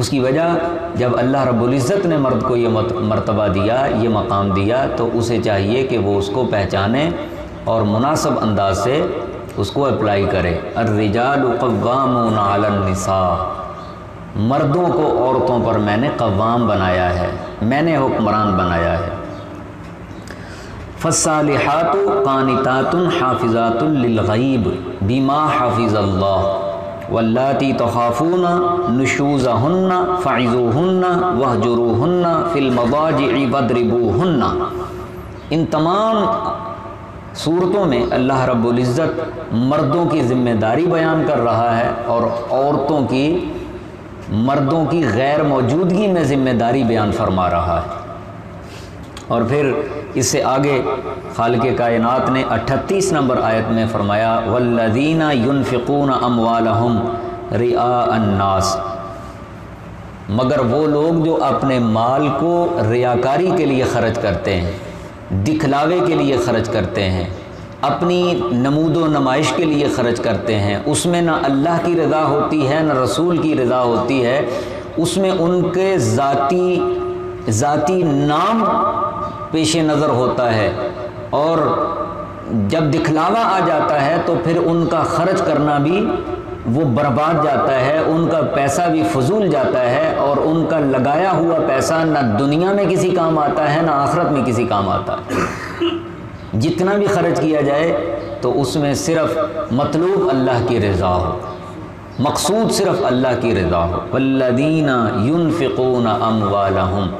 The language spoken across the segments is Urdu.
اس کی وجہ جب اللہ رب العزت نے مرد کو یہ مرتبہ دیا، یہ مقام دیا، تو اسے چاہیے کہ وہ اس کو پہچانے اور مناسب انداز سے اس کو اپلائی کرے۔ الرجال قوامون علی النساء، مردوں کو عورتوں پر میں نے قوام بنایا ہے، میں نے حکمران بنایا ہے۔ فالصالحات قانتات حافظات للغیب بما حفظ اللہ واللاتی تخافون نشوزہن فعظوہن واہجروہن فی المضاجع واضربوہن۔ ان تمام صورتوں میں اللہ رب العزت مردوں کی ذمہ داری بیان کر رہا ہے اور عورتوں کی مردوں کی غیر موجودگی میں ذمہ داری بیان فرما رہا ہے۔ اور پھر اس سے آگے خالق کائنات نے 38 نمبر آیت میں فرمایا والذین ينفقون اموالہم رئاء الناس، مگر وہ لوگ جو اپنے مال کو ریاکاری کے لیے خرچ کرتے ہیں، دکھلاوے کے لیے خرچ کرتے ہیں، اپنی نمود و نمائش کے لیے خرچ کرتے ہیں، اس میں نہ اللہ کی رضا ہوتی ہے نہ رسول کی رضا ہوتی ہے، اس میں ان کے ذاتی نام پیش نظر ہوتا ہے، اور جب دکھلاوا آ جاتا ہے تو پھر ان کا خرچ کرنا بھی وہ برباد جاتا ہے، ان کا پیسہ بھی فضول جاتا ہے، اور ان کا لگایا ہوا پیسہ نہ دنیا میں کسی کام آتا ہے نہ آخرت میں کسی کام آتا ہے۔ جتنا بھی خرچ کیا جائے تو اس میں صرف مطلوب اللہ کی رضا ہو، مقصود صرف اللہ کی رضا ہو۔ والذین ينفقون اموالہم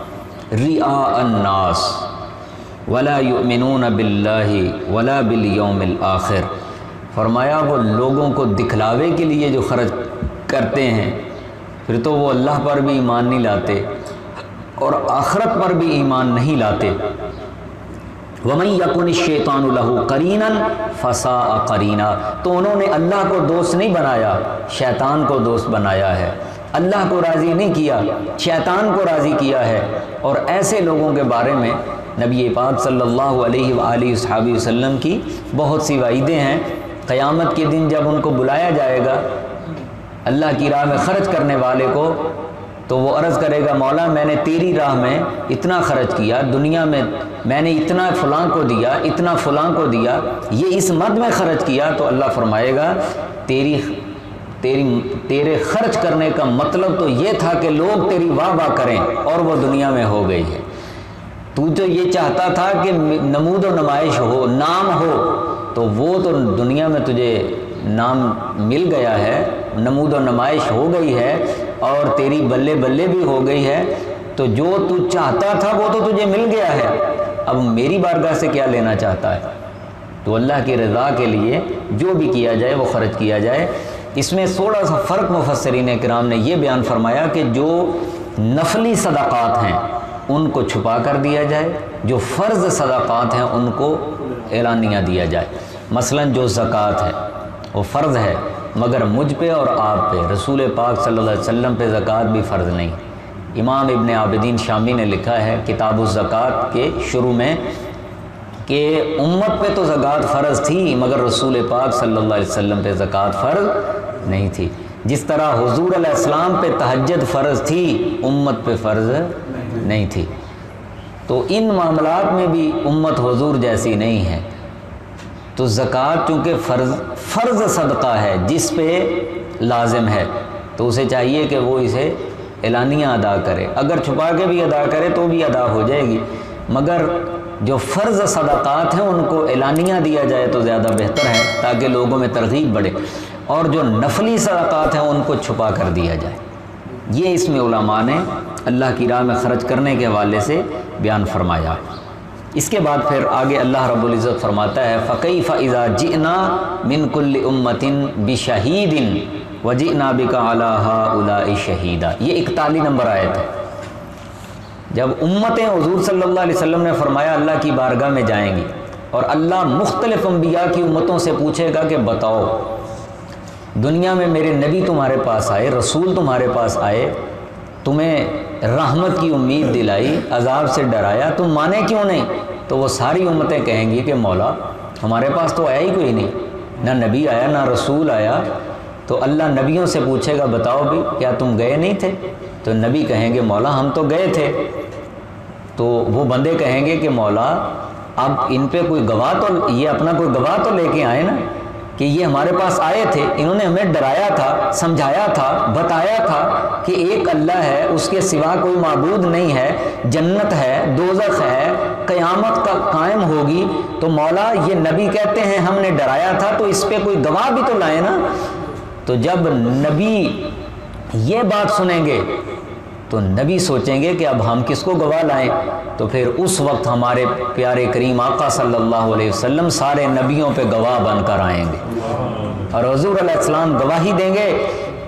رئاء الناس ولا یؤمنون باللہ ولا بالیوم الآخر، فرمایا وہ لوگوں کو دکھلاوے کے لیے جو خرچ کرتے ہیں پھر تو وہ اللہ پر بھی ایمان نہیں لاتے اور آخرت پر بھی ایمان نہیں لاتے۔ وَمَن يَكُنِ الشَّيْطَانُ لَهُ قَرِينًا فَسَاءَ قَرِينًا، تو انہوں نے اللہ کو دوست نہیں بنایا، شیطان کو دوست بنایا ہے، اللہ کو راضی نہیں کیا، شیطان کو راضی کیا ہے۔ اور ایسے لوگوں کے بارے میں نبی پاک صلی اللہ علیہ وآلہ وصحبہ وسلم کی بہت سی وعیدیں ہیں۔ قیامت کے دن جب ان کو بلایا جائے گا اللہ کی راہ میں خرچ کرنے والے کو، تو وہ عرض کرے گا مولا میں نے تیری راہ میں اتنا خرچ کیا، دنیا میں نے اتنا فلاں کو دیا، اتنا فلاں کو دیا، یہ اس مد میں خرچ کیا، تو اللہ فرمائے گا تیرے خرچ کرنے کا مطلب تو یہ تھا کہ لوگ تیری واہ واہ کریں، اور وہ دنیا میں ہو گئی ہے۔ تو جو یہ چاہتا تھا کہ نمود و نمائش ہو، نام ہو، تو وہ تو دنیا میں تجھے نام مل گیا ہے، نمود و نمائش ہو گئی ہے، اور تیری بلے بلے بھی ہو گئی ہے، تو جو تو چاہتا تھا وہ تو تجھے مل گیا ہے، اب میری بارگاہ سے کیا لینا چاہتا ہے؟ تو اللہ کی رضا کے لیے جو بھی کیا جائے وہ خرچ کیا جائے۔ اس میں تھوڑا سا فرق مفسرین کرام نے یہ بیان فرمایا کہ جو نفلی صدقات ہیں ان کو چھپا کر دیا جائے، جو فرض صدقات ہیں ان کو اعلانیہ دیا جائے۔ مثلا جو زکوٰۃ ہے وہ فرض ہے، مگر مجھ پہ اور آپ پہ، رسول پاک صلی اللہ علیہ وسلم پہ زکوٰۃ بھی فرض نہیں۔ امام ابن عابدین شامی نے لکھا ہے کتاب الزکوٰۃ کے شروع میں کہ امت پہ تو زکوٰۃ فرض تھی، مگر رسول پاک صلی اللہ علیہ وسلم پہ زکوٰۃ فرض نہیں تھی۔ جس طرح حضور علیہ السلام پہ تہجد فرض تھی، امت پہ فرض نہیں تھی۔ تو ان معاملات میں بھی امت حضور جیسی نہیں ہے۔ تو زکوٰۃ چونکہ فرض صدقہ ہے جس پہ لازم ہے، تو اسے چاہیے کہ وہ اسے اعلانیہ ادا کرے، اگر چھپا کے بھی ادا کرے تو بھی ادا ہو جائے گی، مگر جو فرض صدقات ہیں ان کو اعلانیہ دیا جائے تو زیادہ بہتر ہے تاکہ لوگوں میں ترغیب بڑھے، اور جو نفلی صدقات ہیں ان کو چھپا کر دیا جائے۔ یہ اس میں علماء نے اللہ کی راہ میں خرچ کرنے کے حوالے سے بیان فرمایا۔ اس کے بعد پھر آگے اللہ رب العزت فرماتا ہے فَكَيْفَ إِذَا جِئْنَا مِن كُلِّ أُمَّةٍ بِشَهِيدٍ وَجِئْنَا بِكَ عَلَى هَؤُلَاءِ شَهِيدًا۔ یہ 41 نمبر آیت ہے۔ جب امتیں حضور صلی اللہ علیہ وسلم نے فرمایا اللہ کی بارگاہ میں جائیں گی، اور اللہ مختلف انبیاء کی امتوں سے پوچھے گا کہ بتاؤ دنیا میں میرے نبی تمہارے پاس آئے، رسول تمہارے پاس آئے، تمہیں رحمت کی امید دلائی، عذاب سے ڈرایا، تم مانے کیوں نہیں؟ تو وہ ساری امتیں کہیں گی کہ مولا ہمارے پاس تو آیا ہی کوئی نہیں، نہ نبی آیا نہ رسول آیا، تو اللہ نبیوں سے پوچھے گا بتاؤ بھی کیا تم گئے نہیں تھے؟ تو نبی کہیں گے مولا ہم تو گئے تھے۔ تو وہ بندے کہیں گے کہ مولا اب ان پہ کوئی گواہ تو، یہ اپنا کوئی گواہ تو لے کے آئے نا کہ یہ ہمارے پاس آئے تھے، انہوں نے ہمیں ڈرایا تھا، سمجھایا تھا، بتایا تھا کہ ایک اللہ ہے، اس کے سوا کوئی معبود نہیں ہے، جنت ہے، دوزخ ہے، قیامت کا قائم ہوگی۔ تو مولا یہ نبی کہتے ہیں ہم نے ڈرایا تھا، تو اس پہ کوئی گواہ بھی تو لائے نا۔ تو جب نبی یہ بات سنیں گے تو نبی سوچیں گے کہ اب ہم کس کو گواہ لائیں؟ تو پھر اس وقت ہمارے پیارے کریم آقا صلی اللہ علیہ وسلم سارے نبیوں پہ گواہ بن کر آئیں گے، اور حضور علیہ السلام گواہی دیں گے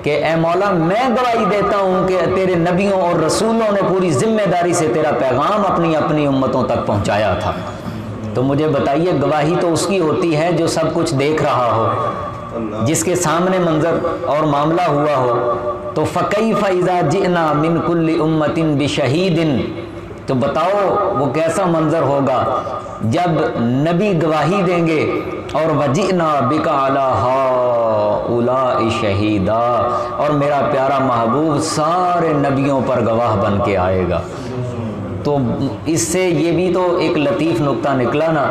کہ اے مولا میں گواہی دیتا ہوں کہ تیرے نبیوں اور رسولوں نے پوری ذمہ داری سے تیرا پیغام اپنی اپنی امتوں تک پہنچایا تھا۔ تو مجھے بتائیے گواہی تو اس کی ہوتی ہے جو سب کچھ دیکھ رہا ہو، جس کے سامنے منظر اور معاملہ ہوا ہو۔ تو فَكَيْفَ إِذَا جِئْنَا مِنْ كُلِّ أُمَّةٍ بِشَهِيدٍ، تو بتاؤ وہ کیسا منظر ہوگا جب نبی گواہی دیں گے اور وَجِئْنَا بِكَ عَلَىٰ هَٰؤُلَاءِ شَهِيدًا، اور میرا پیارا محبوب سارے نبیوں پر گواہ بن کے آئے گا۔ تو اس سے یہ بھی تو ایک لطیف نکتہ نکلا نا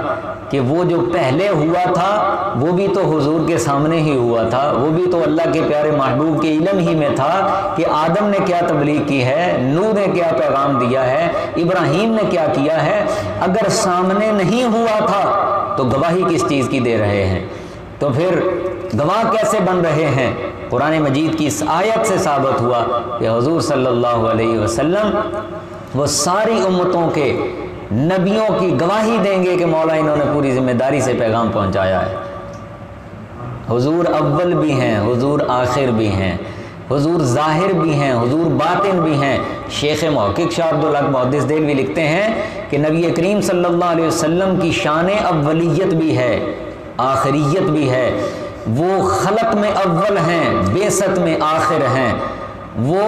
کہ وہ جو پہلے ہوا تھا وہ بھی تو حضور کے سامنے ہی ہوا تھا، وہ بھی تو اللہ کے پیارے محبوب کے علم ہی میں تھا کہ آدم نے کیا تبلیغ کی ہے، نوح نے کیا پیغام دیا ہے، ابراہیم نے کیا کیا ہے۔ اگر سامنے نہیں ہوا تھا تو گواہی کس چیز کی دے رہے ہیں؟ تو پھر گواہ کیسے بن رہے ہیں؟ قرآن مجید کی اس آیت سے ثابت ہوا کہ حضور صلی اللہ علیہ وسلم وہ ساری امتوں کے نبیوں کی گواہی دیں گے کہ مولا انہوں نے پوری ذمہ داری سے پیغام پہنچایا ہے۔ حضور اول بھی ہیں، حضور آخر بھی ہیں، حضور ظاہر بھی ہیں، حضور باطن بھی ہیں۔ شیخ محقق شاہ عبدالحق محدث دہلوی لکھتے ہیں کہ نبی کریم صلی اللہ علیہ وسلم کی شان اولیت بھی ہے، آخریت بھی ہے، وہ خلق میں اول ہیں، بعثت میں آخر ہیں، وہ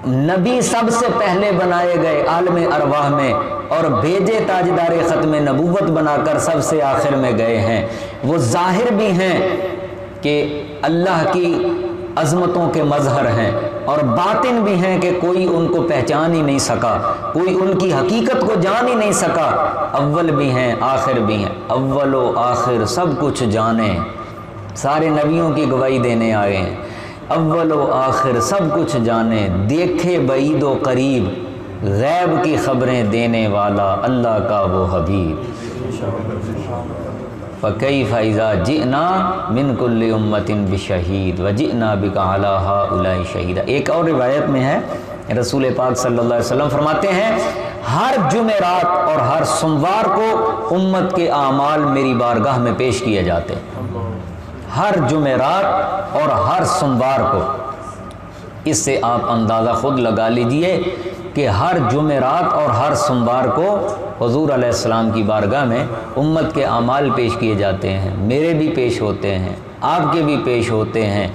نبی سب سے پہلے بنائے گئے عالم ارواح میں اور بھیجے تاجدار ختم نبوت بنا کر سب سے آخر میں گئے ہیں۔ وہ ظاہر بھی ہیں کہ اللہ کی عظمتوں کے مظہر ہیں، اور باطن بھی ہیں کہ کوئی ان کو پہچان ہی نہیں سکا، کوئی ان کی حقیقت کو جان ہی نہیں سکا۔ اول بھی ہیں، آخر بھی ہیں، اول و آخر سب کچھ جانیں، سارے نبیوں کی گواہی دینے آئے ہیں۔ اول و آخر سب کچھ جانے، دیکھے بعید و قریب، غیب کی خبریں دینے والا اللہ کا وہ حبیب۔ فَكَيْفَ إِذَا جِئْنَا مِنْ كُلِّ أُمَّةٍ بِشَهِيدٍ وَجِئْنَا بِكَ عَلَىٰ هَٰؤُلَاءِ شَهِيدًا۔ ایک اور روایت میں ہے رسول پاک صلی اللہ علیہ وسلم فرماتے ہیں ہر جمعرات اور ہر سوموار کو امت کے اعمال میری بارگاہ میں پیش کیے جاتے ہیں، ہر جمعرات اور ہر سوموار کو۔ اس سے آپ اندازہ خود لگا لیجئے کہ ہر جمعرات اور ہر سوموار کو حضور علیہ السلام کی بارگاہ میں امت کے اعمال پیش کیے جاتے ہیں، میرے بھی پیش ہوتے ہیں، آپ کے بھی پیش ہوتے ہیں۔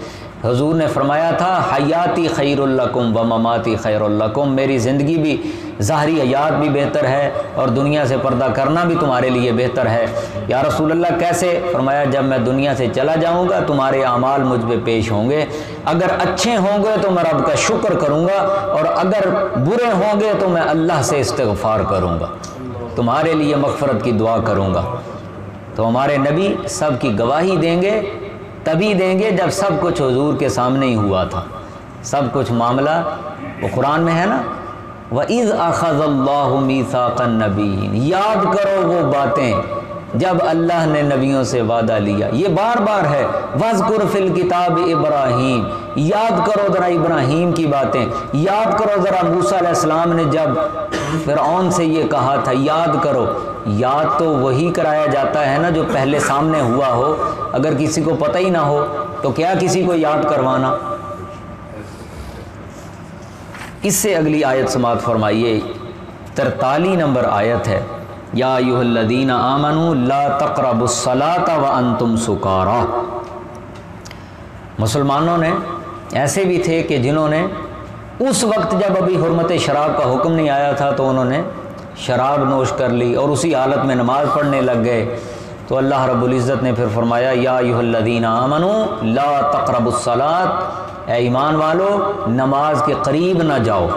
حضور نے فرمایا تھا حیاتی خیر لکم و مماتی خیر لکم، میری زندگی بھی ظاہری حیات بھی بہتر ہے اور دنیا سے پردہ کرنا بھی تمہارے لیے بہتر ہے۔ یا رسول اللہ کیسے؟ فرمایا جب میں دنیا سے چلا جاؤں گا تمہارے اعمال مجھ پہ پیش ہوں گے، اگر اچھے ہوں گے تو میں رب کا شکر کروں گا، اور اگر برے ہوں گے تو میں اللہ سے استغفار کروں گا، تمہارے لیے مغفرت کی دعا کروں گا۔ تو ہمارے نبی سب کی گواہی دیں گے، تبھی دیں گے جب سب کچھ حضور کے سامنے ہی ہوا تھا، سب کچھ معاملہ وہ قرآن میں ہے نا، وَإِذْ أَخَذَ اللَّهُ مِيثَاقَ النَّبِيِّينَ، یاد کرو وہ باتیں جب اللہ نے نبیوں سے وعدہ لیا، یہ بار بار ہے، وَاذْكُرْ فِي الْكِتَابِ إِبْرَاهِيمَ، یاد کرو ذرا ابراہیم کی باتیں، یاد کرو ذرا موسیٰ علیہ السلام نے جب فرعون سے یہ کہا تھا، یاد کرو۔ یاد تو وہی کرایا جاتا ہے نا جو پہلے سامنے ہوا ہو، اگر کسی کو پتہ ہی نہ ہو تو کیا کسی کو یاد کروانا۔ اس سے اگلی آیت سماعت فرمائیے، 43 نمبر آیت ہے، یا ایھا الذین آمنوا لا تقربوا الصلاۃ وانتم سکارى۔ مسلمانوں نے ایسے بھی تھے کہ جنہوں نے اس وقت جب ابھی حرمت شراب کا حکم نہیں آیا تھا تو انہوں نے شراب نوش کر لی اور اسی حالت میں نماز پڑھنے لگ گئے، تو اللہ رب العزت نے پھر فرمایا یا ایھا الذین آمنوا لا تقربوا الصلاۃ، اے ایمان والو نماز کے قریب نہ جاؤ۔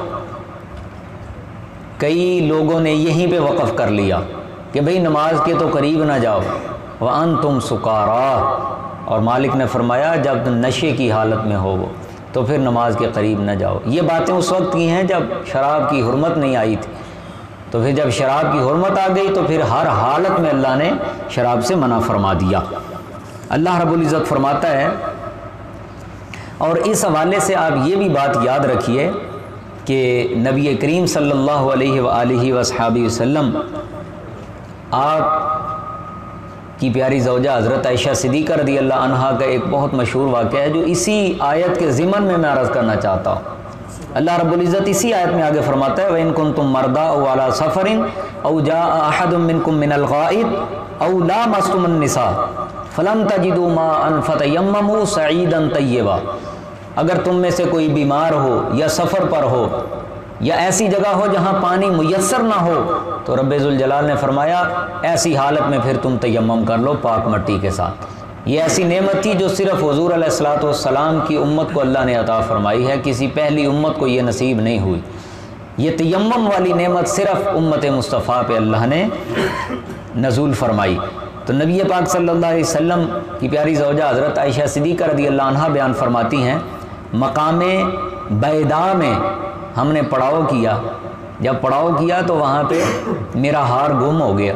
کئی لوگوں نے یہیں پہ وقف کر لیا کہ بھئی نماز کے تو قریب نہ جاؤ، وانتم سکارا، اور مالک نے فرمایا جب نشے کی حالت میں ہو وہ تو پھر نماز کے قریب نہ جاؤ۔ یہ باتیں اس وقت کی ہیں جب شراب کی حرمت نہیں آئی تھی، تو پھر جب شراب کی حرمت آ گئی تو پھر ہر حالت میں اللہ نے شراب سے منع فرما دیا۔ اللہ رب العزت فرماتا ہے، اور اس حوالے سے آپ یہ بھی بات یاد رکھیے کہ نبی کریم صلی اللہ علیہ وآلہ وصحبہ وسلم آپ کی پیاری زوجہ حضرت عائشہ صدیقہ رضی اللہ عنہا کا ایک بہت مشہور واقعہ ہے جو اسی آیت کے ضمن میں عرض کرنا چاہتا ہوں۔ اللہ رب العزت اسی آیت میں آگے فرماتا ہے وَإِن كُنتُم مَرْضَىٰ أَوْ عَلَىٰ سَفَرٍ أَوْ جَاءَ أَحَدٌ مِّنكُم مِّنَ الْغَائِطِ أَوْ لَامَسْتُمُ النِّسَاءَ فَلَمْ تَجِدُوا مَاءً فَتَيَمَّمُوا صَعِيدًا طَيِّبًا، اگر تم میں سے کوئی بیمار ہو یا سفر پر ہو یا ایسی جگہ ہو جہاں پانی میسر نہ ہو، تو رب ذوالجلال نے فرمایا ایسی حالت میں پھر تم تیمم کر لو پاک مٹی کے ساتھ۔ یہ ایسی نعمت تھی جو صرف حضور علیہ الصلوۃ والسلام کی امت کو اللہ نے عطا فرمائی ہے، کسی پہلی امت کو یہ نصیب نہیں ہوئی۔ یہ تیمم والی نعمت صرف امت مصطفیٰ پہ اللہ نے نزول فرمائی۔ تو نبی پاک صلی اللہ علیہ وسلم کی پیاری زوجہ حضرت عائشہ صدیقہ رضی اللہ عنہا بیان فرماتی ہیں مقام بیدا میں ہم نے پڑاؤ کیا، جب پڑاؤ کیا تو وہاں پہ میرا ہار گم ہو گیا۔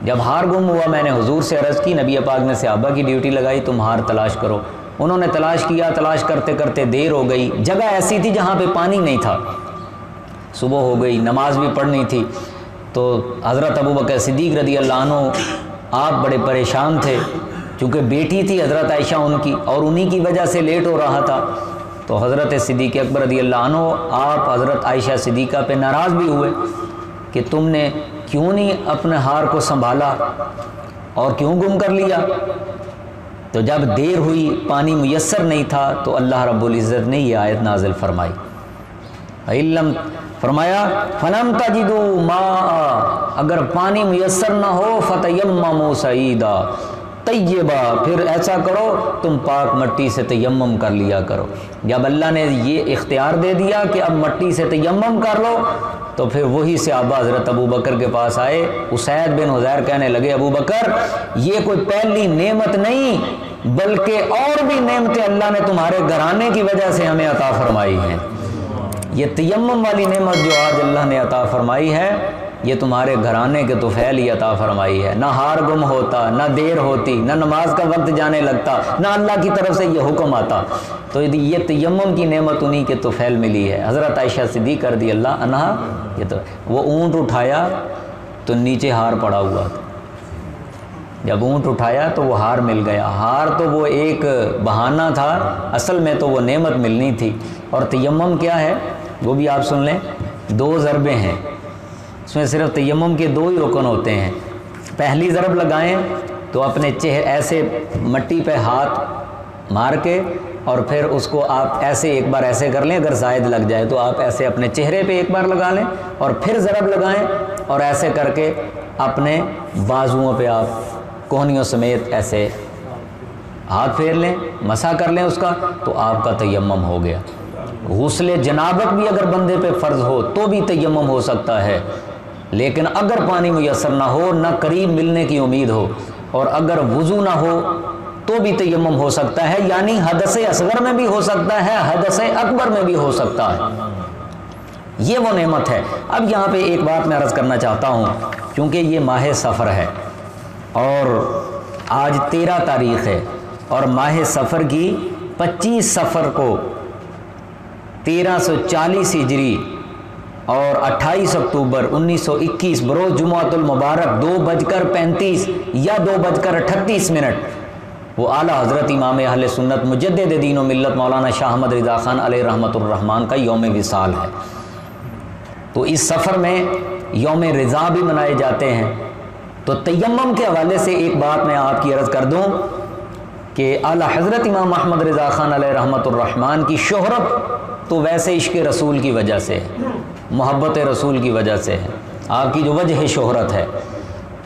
جب ہار گم ہوا میں نے حضور سے عرض کی، نبی پاک نے صحابہ کی ڈیوٹی لگائی تم ہار تلاش کرو۔ انہوں نے تلاش کیا، تلاش کرتے کرتے دیر ہو گئی، جگہ ایسی تھی جہاں پہ پانی نہیں تھا، صبح ہو گئی، نماز بھی پڑھنی تھی، تو حضرت ابوبکر صدیق رضی اللہ عنہ آپ بڑے پریشان تھے چونکہ بیٹی تھی حضرت عائشہ ان کی اور انہی کی وجہ سے لیٹ ہو رہا تھا۔ تو حضرت صدیق اکبر رضی اللہ عنہ آپ حضرت عائشہ صدیقہ پہ ناراض بھی ہوئے کہ تم نے کیوں نہیں اپنے ہار کو سنبھالا اور کیوں گم کر لیا۔ تو جب دیر ہوئی، پانی میسر نہیں تھا، تو اللہ رب العزت نے یہ آیت نازل فرمائی، علم فرمایا فَلَمْ تَجِدُوا مَاءً، اگر پانی میسر نہ ہو فَتَيَمَّمُوا صَعِيدًا طیبہ، پھر ایسا کرو تم پاک مٹی سے تیمم کر لیا کرو۔ جب اللہ نے یہ اختیار دے دیا کہ اب مٹی سے تیمم کر لو، تو پھر وہی صحابہ حضرت ابو بکر کے پاس آئے، اسید بن حضیر کہنے لگے ابو بکر یہ کوئی پہلی نعمت نہیں بلکہ اور بھی نعمتیں اللہ نے تمہارے گھرانے کی وجہ سے ہمیں عطا فرمائی ہیں۔ یہ تیمم والی نعمت جو آج اللہ نے عطا فرمائی ہے یہ تمہارے گھرانے کے طفیل ہی عطا فرمائی ہے۔ نہ ہار گم ہوتا، نہ دیر ہوتی، نہ نماز کا وقت جانے لگتا، نہ اللہ کی طرف سے یہ حکم آتا۔ تو یہ تیمم کی نعمت انہی کے طفیل ملی ہے۔ حضرت عائشہ صدیقہ رضی اللہ عنہا یہ تو وہ اونٹ اٹھایا تو نیچے ہار پڑا ہوا تھا، جب اونٹ اٹھایا تو وہ ہار مل گیا۔ ہار تو وہ ایک بہانہ تھا، اصل میں تو وہ نعمت ملنی تھی۔ اور تیمم کیا ہے وہ بھی آپ سن لیں، 2 ضربیں ہیں، اس میں صرف تیمم کے 2 ہی رکن ہوتے ہیں۔ پہلی ضرب لگائیں تو اپنے چہرے ایسے مٹی پہ ہاتھ مار کے اور پھر اس کو آپ ایسے ایک بار ایسے کر لیں، اگر زائد لگ جائے تو آپ ایسے اپنے چہرے پہ ایک بار لگا لیں اور پھر ضرب لگائیں اور ایسے کر کے اپنے بازوؤں پہ آپ کوہنیوں سمیت ایسے ہاتھ پھیر لیں، مسح کر لیں اس کا، تو آپ کا تیمم ہو گیا۔ غسل جنابت بھی اگر بندے پہ فرض ہو تو بھی تیمم ہو سکتا ہے، لیکن اگر پانی میسر نہ ہو، نہ قریب ملنے کی امید ہو، اور اگر وضو نہ ہو تو بھی تیمم ہو سکتا ہے، یعنی حدث اصغر میں بھی ہو سکتا ہے، حدث اکبر میں بھی ہو سکتا ہے۔ یہ وہ نعمت ہے۔ اب یہاں پہ ایک بات میں عرض کرنا چاہتا ہوں، کیونکہ یہ ماہ سفر ہے اور آج 13 تاریخ ہے، اور ماہ سفر کی 25 سفر کو 1340 ہجری اور 28 اکتوبر 1921 بروز جمعۃ المبارک 2:35 یا 2:38 وہ اعلیٰ حضرت امام اہل سنت مجدد دین و ملت مولانا شاہ احمد رضا خان علیہ رحمۃ الرحمن کا یوم وصال ہے۔ تو اس سفر میں یوم رضا بھی منائے جاتے ہیں۔ تو تیمم کے حوالے سے ایک بات میں آپ کی عرض کر دوں کہ اعلیٰ حضرت امام احمد رضا خان علیہ رحمۃ الرحمن کی شہرت تو ویسے عشق رسول کی وجہ سے ہے، محبت رسول کی وجہ سے ہے، آپ کی جو وجہ شہرت ہے،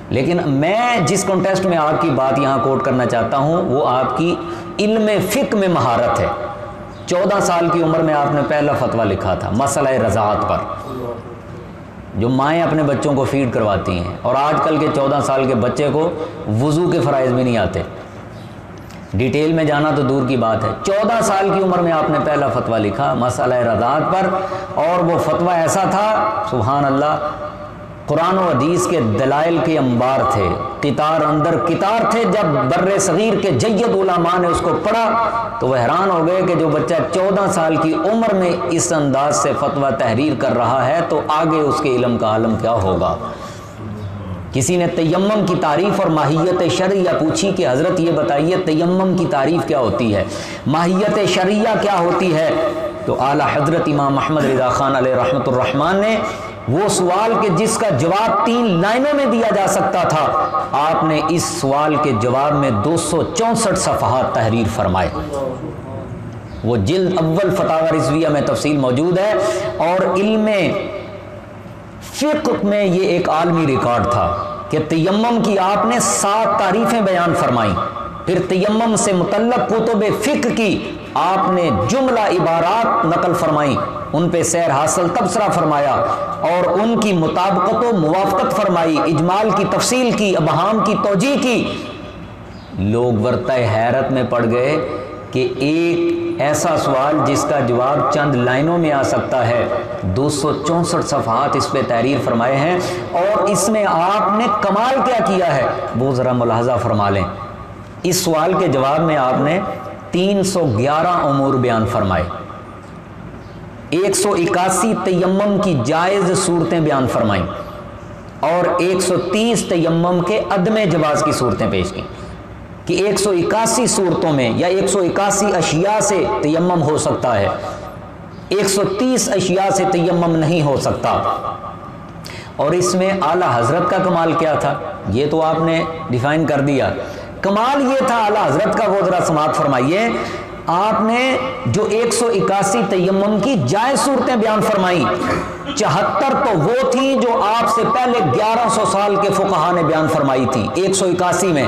لیکن میں جس کانٹیکسٹ میں آپ کی بات یہاں کوٹ کرنا چاہتا ہوں وہ آپ کی علم فقہ میں مہارت ہے۔ 14 سال کی عمر میں آپ نے پہلا فتویٰ لکھا تھا مسئلہ رضاعت پر، جو مائیں اپنے بچوں کو فیڈ کرواتی ہیں، اور آج کل کے 14 سال کے بچے کو وضو کے فرائض بھی نہیں آتے، ڈیٹیل میں جانا تو دور کی بات ہے۔ 14 سال کی عمر میں آپ نے پہلا فتویٰ لکھا مسئلہ رضاعت پر، اور وہ فتویٰ ایسا تھا سبحان اللہ، قرآن و حدیث کے دلائل کے انبار تھے، قطار اندر قطار تھے۔ جب بر صغیر کے جید علماء نے اس کو پڑھا تو وہ حیران ہو گئے کہ جو بچہ 14 سال کی عمر میں اس انداز سے فتویٰ تحریر کر رہا ہے تو آگے اس کے علم کا عالم کیا ہوگا۔ کسی نے تیمم کی تعریف اور ماہیت شرعیہ پوچھی کہ حضرت یہ بتائیے تیمم کی تعریف کیا ہوتی ہے، ماہیت شرعیہ کیا ہوتی ہے، تو اعلیٰ حضرت امام احمد رضا خان علیہ رحمۃ الرحمن نے وہ سوال کہ جس کا جواب 3 لائنوں میں دیا جا سکتا تھا، آپ نے اس سوال کے جواب میں 264 صفحات تحریر فرمائے۔ وہ جلد اول فتاوی رضویہ میں تفصیل موجود ہے، اور علم فقہ میں یہ ایک عالمی ریکارڈ تھا کہ تیمم کی آپ نے 7 تعریفیں بیان فرمائیں، پھر تیمم سے متعلق کتب فقہ کی آپ نے جملہ عبارات نقل فرمائیں، ان پہ سیر حاصل تبصرہ فرمایا اور ان کی مطابقت و موافقت فرمائی، اجمال کی تفصیل کی، ابہام کی توجیہ کی۔ لوگ ورطہ حیرت میں پڑ گئے کہ ایک ایسا سوال جس کا جواب چند لائنوں میں آ سکتا ہے، 264 صفحات اس پہ تحریر فرمائے ہیں، اور اس میں آپ نے کمال کیا کیا ہے وہ ذرا ملاحظہ فرما لیں۔ اس سوال کے جواب میں آپ نے 311 امور بیان فرمائے، 181 تیمم کی جائز صورتیں بیان فرمائیں، اور 130 تیمم کے عدم جواز کی صورتیں پیش کی، کہ 181 صورتوں میں یا 181 اشیاء سے تیمم ہو سکتا ہے، 130 اشیاء سے تیمم نہیں ہو سکتا۔ اور اس میں اعلیٰ حضرت کا کمال کیا تھا یہ تو آپ نے ڈیفائن کر دیا۔ کمال یہ تھا اعلیٰ حضرت کا، وہ ذرا سماعت فرمائیے۔ آپ نے جو 181 تیمم کی جائز صورتیں بیان فرمائیں، 74 تو وہ تھیں جو آپ سے پہلے 1100 سال کے فقہا نے بیان فرمائی تھی 181 میں،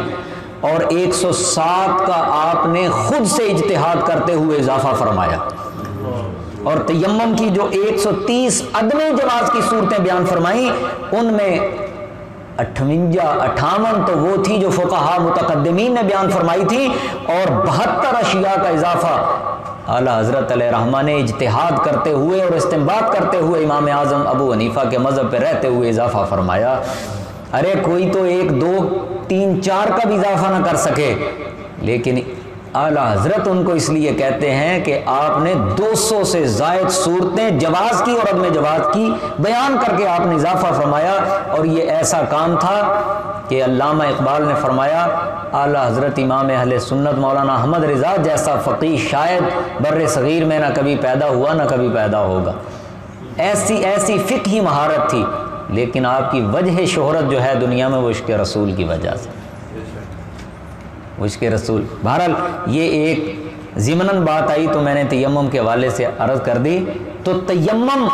اور 107 کا آپ نے خود سے اجتہاد کرتے ہوئے اضافہ فرمایا، اور تیمم کی جو 130 عدم جواز کی صورتیں بیان فرمائیں ان میں 58 تو وہ تھی جو فقہا متقدمین نے بیان فرمائی تھی، اور 72 اشیاء کا اضافہ اعلیٰ حضرت علیہ رحمہ نے اجتہاد کرتے ہوئے اور استنباط کرتے ہوئے امام اعظم ابو حنیفہ کے مذہب پہ رہتے ہوئے اضافہ فرمایا۔ ارے کوئی تو 1 2 3 4 کا بھی اضافہ نہ کر سکے، لیکن اعلیٰ حضرت ان کو اس لیے کہتے ہیں کہ آپ نے 200 سے زائد صورتیں جواز کی اور عدم جواز کی بیان کر کے آپ نے اضافہ فرمایا۔ اور یہ ایسا کام تھا کہ علامہ اقبال نے فرمایا اعلیٰ حضرت امام اہل سنت مولانا احمد رضا جیسا فقیہ شاید بر صغیر میں نہ کبھی پیدا ہوا نہ کبھی پیدا ہوگا۔ ایسی فقہی مہارت تھی، لیکن آپ کی وجہ شہرت جو ہے دنیا میں وہ عشق رسول کی وجہ سے، عشق رسول۔ بہرحال یہ ایک ضمناً بات آئی تو میں نے تیمم کے حوالے سے عرض کر دی۔ تو تیمم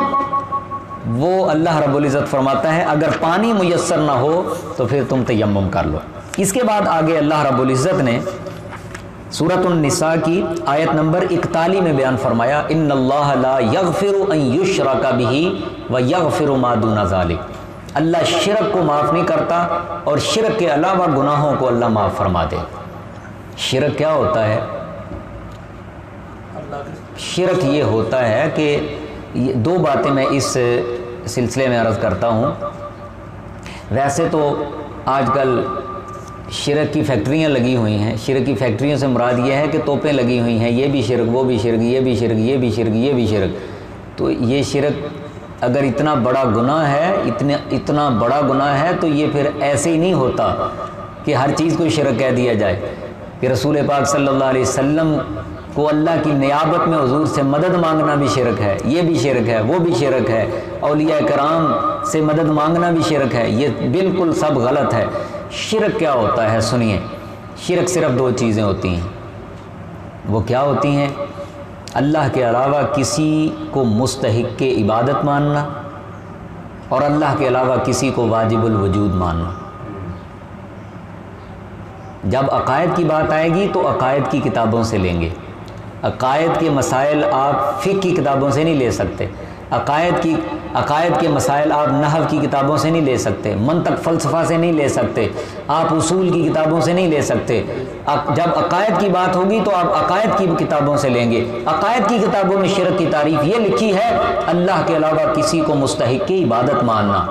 وہ اللہ رب العزت فرماتا ہے اگر پانی میسر نہ ہو تو پھر تم تیمم کر لو۔ اس کے بعد آگے اللہ رب العزت نے سورۃ النساء کی آیت نمبر 41 میں بیان فرمایا ان اللہ لا یغفر ان یشرک بہ ویغفر ما دون ذلک، اللہ شرک کو معاف نہیں کرتا اور شرک کے علاوہ گناہوں کو اللہ معاف فرما دے۔ شرک کیا ہوتا ہے؟ شرک یہ ہوتا ہے کہ دو باتیں میں اس سلسلے میں عرض کرتا ہوں۔ ویسے تو آج کل شرک کی فیکٹریاں لگی ہوئی ہیں، شرک کی فیکٹریوں سے مراد یہ ہے کہ توپیں لگی ہوئی ہیں، یہ بھی شرک وہ بھی شرک، یہ بھی شرک یہ بھی شرک یہ بھی شرک۔ تو یہ شرک اگر اتنا بڑا گناہ ہے، اتنا بڑا گناہ ہے تو یہ پھر ایسے ہی نہیں ہوتا کہ ہر چیز کو شرک کہہ دیا جائے کہ رسول پاک صلی اللہ علیہ وسلم کو اللہ کی نیابت میں حضور سے مدد مانگنا بھی شرک ہے، یہ بھی شرک ہے وہ بھی شرک ہے، اولیاء کرام سے مدد مانگنا بھی شرک ہے، یہ بالکل سب غلط ہے۔ شرک کیا ہوتا ہے؟ سنیے، شرک صرف 2 چیزیں ہوتی ہیں۔ وہ کیا ہوتی ہیں؟ اللہ کے علاوہ کسی کو مستحق کے عبادت ماننا اور اللہ کے علاوہ کسی کو واجب الوجود ماننا۔ جب عقائد کی بات آئے گی تو عقائد کی کتابوں سے لیں گے. عقائد کے مسائل آپ فقہ کی کتابوں سے نہیں لے سکتے. عقائد کے مسائل آپ نحو کی کتابوں سے نہیں لے سکتے. منطق فلسفہ سے نہیں لے سکتے. آپ اصول کی کتابوں سے نہیں لے سکتے. جب عقائد کی بات ہوگی تو آپ عقائد کی کتابوں سے لیں گے. عقائد کی کتابوں میں شرک کی تعریف یہ لکھی ہے اللہ کے علاوہ کسی کو مستحق کی عبادت ماننا.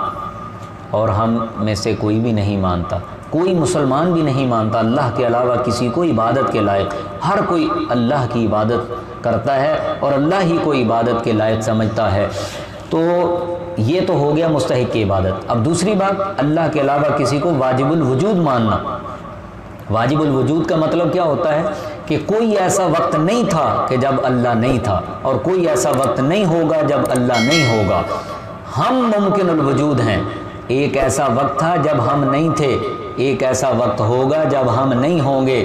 اور ہم میں سے کوئی بھی نہیں مانتا, کوئی مسلمان بھی نہیں مانتا اللہ کے علاوہ کسی کو عبادت کے لائق. ہر کوئی اللہ کی عبادت کرتا ہے اور اللہ ہی کو عبادت کے لائق سمجھتا ہے. تو یہ تو ہو گیا مستحق کی عبادت. اب دوسری بات, اللہ کے علاوہ کسی کو واجب الوجود ماننا. واجب الوجود کا مطلب کیا ہوتا ہے کہ کوئی ایسا وقت نہیں تھا کہ جب اللہ نہیں تھا, اور کوئی ایسا وقت نہیں ہوگا جب اللہ نہیں ہوگا. ہم ممکن الوجود ہیں. ایک ایسا وقت تھا جب ہم نہیں تھے, ایک ایسا وقت ہوگا جب ہم نہیں ہوں گے.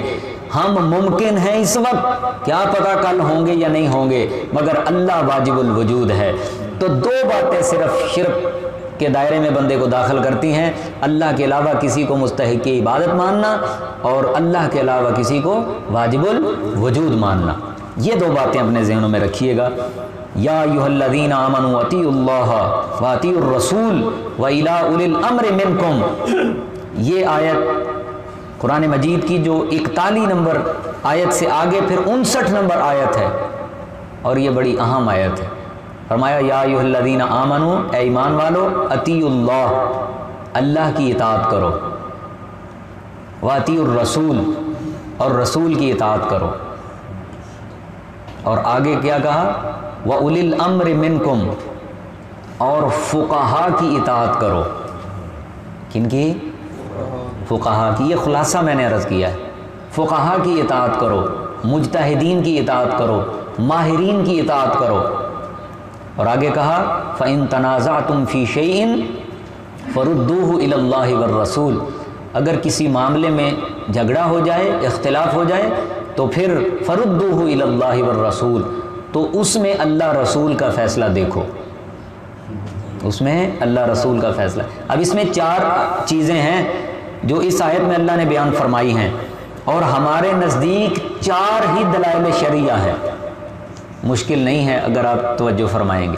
ہم ممکن ہیں اس وقت, کیا پتہ کل ہوں گے یا نہیں ہوں گے, مگر اللہ واجب الوجود ہے. تو دو باتیں صرف شرک کے دائرے میں بندے کو داخل کرتی ہیں, اللہ کے علاوہ کسی کو مستحق کی عبادت ماننا اور اللہ کے علاوہ کسی کو واجب الوجود ماننا. یہ دو باتیں اپنے ذہنوں میں رکھیے گا. یا ایھا الذین آمنوا اطیعوا اللہ واطیعوا الرسول واولی الامر منکم. یہ آیت قرآن مجید کی جو 41 نمبر آیت سے آگے پھر 59 نمبر آیت ہے, اور یہ بڑی اہم آیت ہے. فرمایا یا ایھا الذین آمنوا, اے ایمان والو, اطیعوا اللہ, اللہ کی اطاعت کرو, واطیعوا الرسول, اور رسول کی اطاعت کرو. اور آگے کیا کہا, وَأُولِي الْأَمْرِ مِنْكُمْ, اور فقہا کی اطاعت کرو. کن کی؟ فقہا کی. یہ خلاصہ میں نے عرض کیا ہے. فقہا کی اطاعت کرو, مجتہدین کی اطاعت کرو, ماہرین کی اطاعت کرو. اور آگے کہا فَإِن تَنَازَعْتُمْ فِي شَيْءٍ فَرُدُّوهُ إِلَى اللَّهِ وَالرَّسُولِ. اگر کسی معاملے میں جھگڑا ہو جائے, اختلاف ہو جائے, تو پھر فَرُدُّوهُ إِلَى اللَّهِ وَالرَّسُولِ, تو اس میں اللہ رسول کا فیصلہ دیکھو, اس میں اللہ رسول کا فیصلہ. اب اس میں 4 چیزیں ہیں جو اس آیت میں اللہ نے بیان فرمائی ہیں, اور ہمارے نزدیک 4 ہی دلائل شرعیہ ہیں. مشکل نہیں ہے اگر آپ توجہ فرمائیں گے.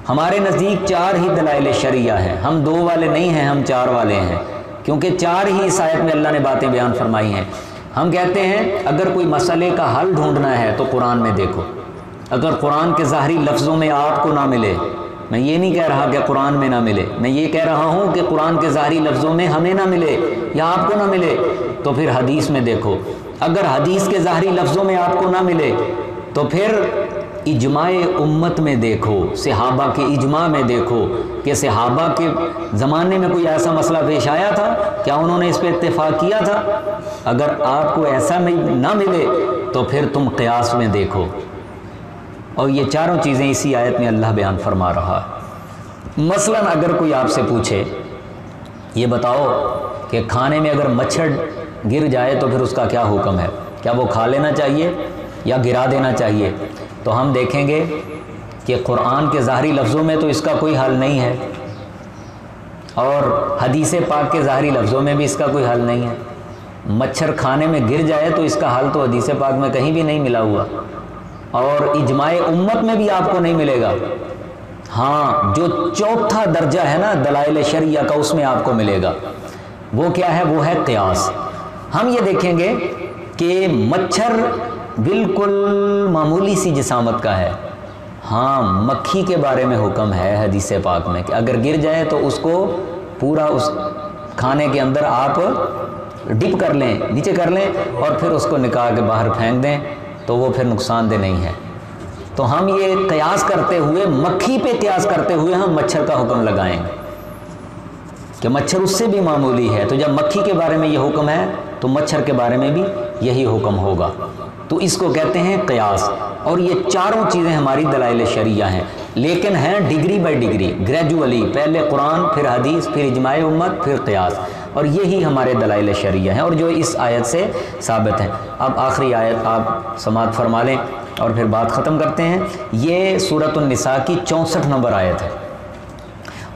ہمارے نزدیک 4 ہی دلائل شرعیہ ہیں. ہم 2 والے نہیں ہیں, ہم 4 والے ہیں, کیونکہ 4 ہی اس آیت میں اللہ نے باتیں بیان فرمائی ہیں. ہم کہتے ہیں اگر کوئی مسئلے کا حل ڈھونڈنا ہے تو قرآن میں دیکھو. اگر قرآن کے ظاہری لفظوں میں آپ کو نہ ملے, میں یہ نہیں کہہ رہا کہ قرآن میں نہ ملے, میں یہ کہہ رہا ہوں کہ قرآن کے ظاہری لفظوں میں ہمیں نہ ملے یا آپ کو نہ ملے, تو پھر حدیث میں دیکھو. اگر حدیث کے ظاہری لفظوں میں آپ کو نہ ملے تو پھر اجماع امت میں دیکھو, صحابہ کے اجماع میں دیکھو کہ صحابہ کے زمانے میں کوئی ایسا مسئلہ پیش آیا تھا, کیا انہوں نے اس پہ اتفاق کیا تھا. اگر آپ کو ایسا نہ ملے تو پھر تم قیاس میں دیکھو. اور یہ 4 چیزیں اسی آیت میں اللہ بیان فرما رہا. مثلا اگر کوئی آپ سے پوچھے یہ بتاؤ کہ کھانے میں اگر مچھر گر جائے تو پھر اس کا کیا حکم ہے, کیا وہ کھا لینا چاہیے یا گرا دینا چاہیے, تو ہم دیکھیں گے کہ قرآن کے ظاہری لفظوں میں تو اس کا کوئی حل نہیں ہے, اور حدیث پاک کے ظاہری لفظوں میں بھی اس کا کوئی حل نہیں ہے. مچھر کھانے میں گر جائے تو اس کا حل تو حدیث پاک میں کہیں بھی نہیں ملا ہوا, اور اجماع امت میں بھی آپ کو نہیں ملے گا. ہاں جو 4تھا درجہ ہے نا دلائل شرعیہ کا, اس میں آپ کو ملے گا. وہ کیا ہے؟ وہ ہے قیاس. ہم یہ دیکھیں گے کہ مچھر بالکل معمولی سی جسامت کا ہے. ہاں مکھی کے بارے میں حکم ہے حدیث پاک میں کہ اگر گر جائے تو اس کو پورا اس کھانے کے اندر آپ ڈپ کر لیں, نیچے کر لیں, اور پھر اس کو نکال کے باہر پھینک دیں, تو وہ پھر نقصان دہ نہیں ہے. تو ہم یہ قیاس کرتے ہوئے, مکھی پہ قیاس کرتے ہوئے ہم مچھر کا حکم لگائیں گے کہ مچھر اس سے بھی معمولی ہے. تو جب مکھی کے بارے میں یہ حکم ہے تو مچھر کے بارے میں بھی یہی حکم ہوگا. تو اس کو کہتے ہیں قیاس. اور یہ 4 چیزیں ہماری دلائل شرعیہ ہیں, لیکن ہیں ڈگری بائی ڈگری, گریجولی, پہلے قرآن, پھر حدیث, پھر اجماع امت, پھر قیاس. اور یہی ہمارے دلائل شرعیہ ہیں, اور جو اس آیت سے ثابت ہیں. اب آخری آیت آپ سماعت فرما لیں اور پھر بات ختم کرتے ہیں. یہ سورۃ النساء کی 64 نمبر آیت ہے,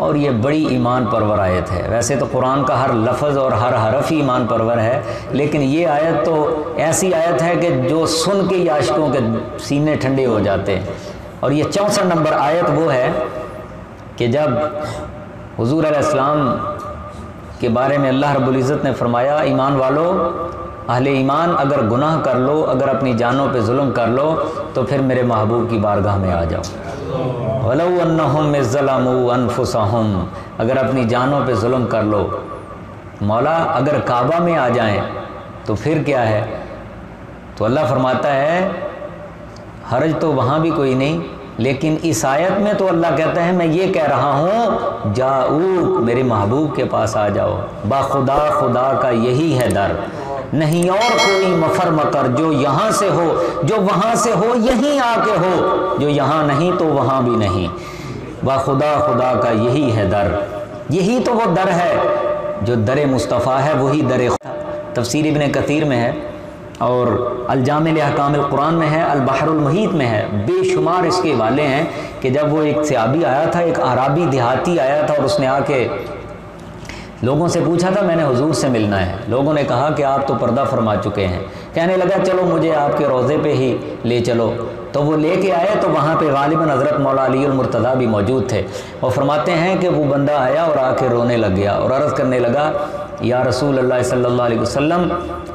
اور یہ بڑی ایمان پرور آیت ہے۔ ویسے تو قرآن کا ہر لفظ اور ہر حرف ہی ایمان پرور ہے، لیکن یہ آیت تو ایسی آیت ہے کہ جو سن کے عاشقوں کے سینے ٹھنڈے ہو جاتے ہیں۔ اور یہ 64 نمبر آیت وہ ہے کہ جب حضور علیہ السلام کے بارے میں اللہ رب العزت نے فرمایا، ایمان والو، اہل ایمان اگر گناہ کر لو، اگر اپنی جانوں پہ ظلم کر لو تو پھر میرے محبوب کی بارگاہ میں آ جاؤ۔ وَلَوْ أَنَّهُمْ إِذْ ظَلَمُوا أَنفُسَهُمْ، اگر اپنی جانوں پہ ظلم کر لو، مولا اگر کعبہ میں آ جائیں تو پھر کیا ہے؟ تو اللہ فرماتا ہے حرج تو وہاں بھی کوئی نہیں، لیکن اس آیت میں تو اللہ کہتا ہے میں یہ کہہ رہا ہوں جاؤ، میرے محبوب کے پاس آ جاؤ، با خدا خدا کا یہی ہے در، نہیں اور کوئی مفر مکر، جو یہاں سے ہو جو وہاں سے ہو یہیں آ کے ہو، جو یہاں نہیں تو وہاں بھی نہیں، با خدا خدا کا یہی ہے در، یہی تو وہ در ہے جو در مصطفیٰ ہے، وہی در خدا۔ تفسیر ابن کثیر میں ہے اور الجامع لاحکام القرآن میں ہے، البحر المحیط میں ہے، بے شمار اس کے حوالے ہیں کہ جب وہ ایک صحابی آیا تھا، ایک اعرابی دیہاتی آیا تھا اور اس نے آ کے لوگوں سے پوچھا تھا میں نے حضور سے ملنا ہے۔ لوگوں نے کہا کہ آپ تو پردہ فرما چکے ہیں۔ کہنے لگا چلو مجھے آپ کے روضے پہ ہی لے چلو، تو وہ لے کے آئے تو وہاں پہ غالباً حضرت مولا علی المرتضیٰ بھی موجود تھے۔ وہ فرماتے ہیں کہ وہ بندہ آیا اور آ کے رونے لگ گیا اور عرض کرنے لگا یا رسول اللہ صلی اللہ علیہ وسلم،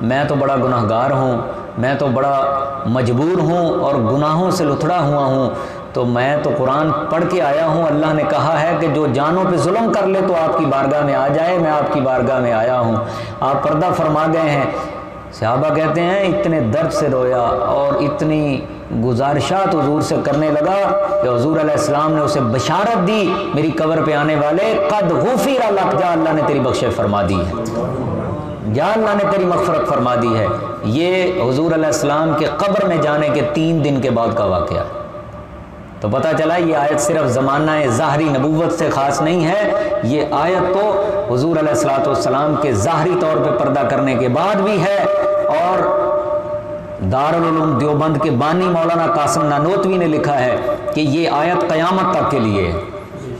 میں تو بڑا گناہ گار ہوں، میں تو بڑا مجبور ہوں اور گناہوں سے لتھڑا ہوا ہوں، تو میں تو قرآن پڑھ کے آیا ہوں، اللہ نے کہا ہے کہ جو جانوں پہ ظلم کر لے تو آپ کی بارگاہ میں آ جائے، میں آپ کی بارگاہ میں آیا ہوں، آپ پردہ فرما گئے ہیں۔ صحابہ کہتے ہیں اتنے درد سے رویا اور اتنی گزارشات حضور سے کرنے لگا کہ حضور علیہ السلام نے اسے بشارت دی میری قبر پہ آنے والے، قد غفر لک، جا اللہ نے تیری بخشش فرما دی ہے، یا اللہ نے تیری مغفرت فرما دی ہے۔ یہ حضور علیہ السلام کے قبر میں جانے کے 3 دن کے بعد کا واقعہ۔ تو پتہ چلا یہ آیت صرف زمانہ ظاہری نبوت سے خاص نہیں ہے، یہ آیت تو حضور علیہ الصلوۃ والسلام کے ظاہری طور پہ پردہ کرنے کے بعد بھی ہے۔ اور دارالعلوم دیوبند کے بانی مولانا قاسم نانوتوی نے لکھا ہے کہ یہ آیت قیامت تک کے لیے ہے۔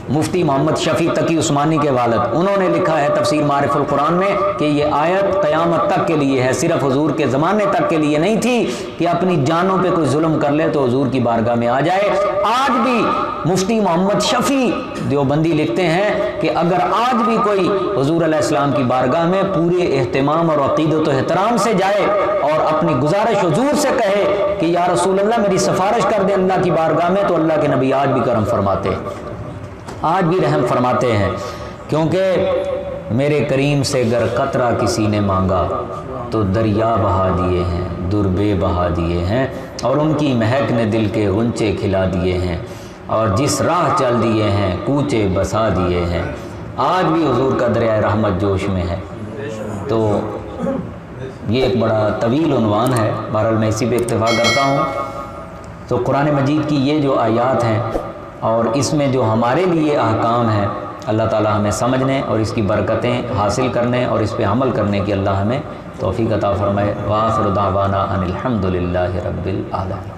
مفتی محمد شفیع تقی عثمانی کے والد، انہوں نے لکھا ہے تفسیر معارف القرآن میں کہ یہ آیت قیامت تک کے لیے ہے، صرف حضور کے زمانے تک کے لیے نہیں تھی کہ اپنی جانوں پہ کوئی ظلم کر لے تو حضور کی بارگاہ میں آ جائے۔ آج بھی مفتی محمد شفیع دیوبندی لکھتے ہیں کہ اگر آج بھی کوئی حضور علیہ السلام کی بارگاہ میں پورے اہتمام اور عقیدت و احترام سے جائے اور اپنی گزارش حضور سے کہے کہ یا رسول اللہ میری سفارش کر دے اللہ کی بارگاہ میں، تو اللہ کے نبی آج بھی کرم فرماتے ہیں، آج بھی رحم فرماتے ہیں، کیونکہ میرے کریم سے گر قطرہ کسی نے مانگا تو دریا بہا دیے ہیں، دربے بہا دیے ہیں، اور ان کی مہک نے دل کے غنچے کھلا دیے ہیں، اور جس راہ چل دیے ہیں کوچے بسا دیے ہیں۔ آج بھی حضور کا دریائے رحمت جوش میں ہے۔ تو یہ ایک بڑا طویل عنوان ہے، بہرحال میں اسی پہ اکتفا کرتا ہوں۔ تو قرآن مجید کی یہ جو آیات ہیں اور اس میں جو ہمارے لیے احکام ہیں، اللہ تعالی ہمیں سمجھنے اور اس کی برکتیں حاصل کرنے اور اس پہ عمل کرنے کی اللہ ہمیں توفیق عطا فرمائے۔ وآخر دعوانا ان الحمد للہ رب العالمین۔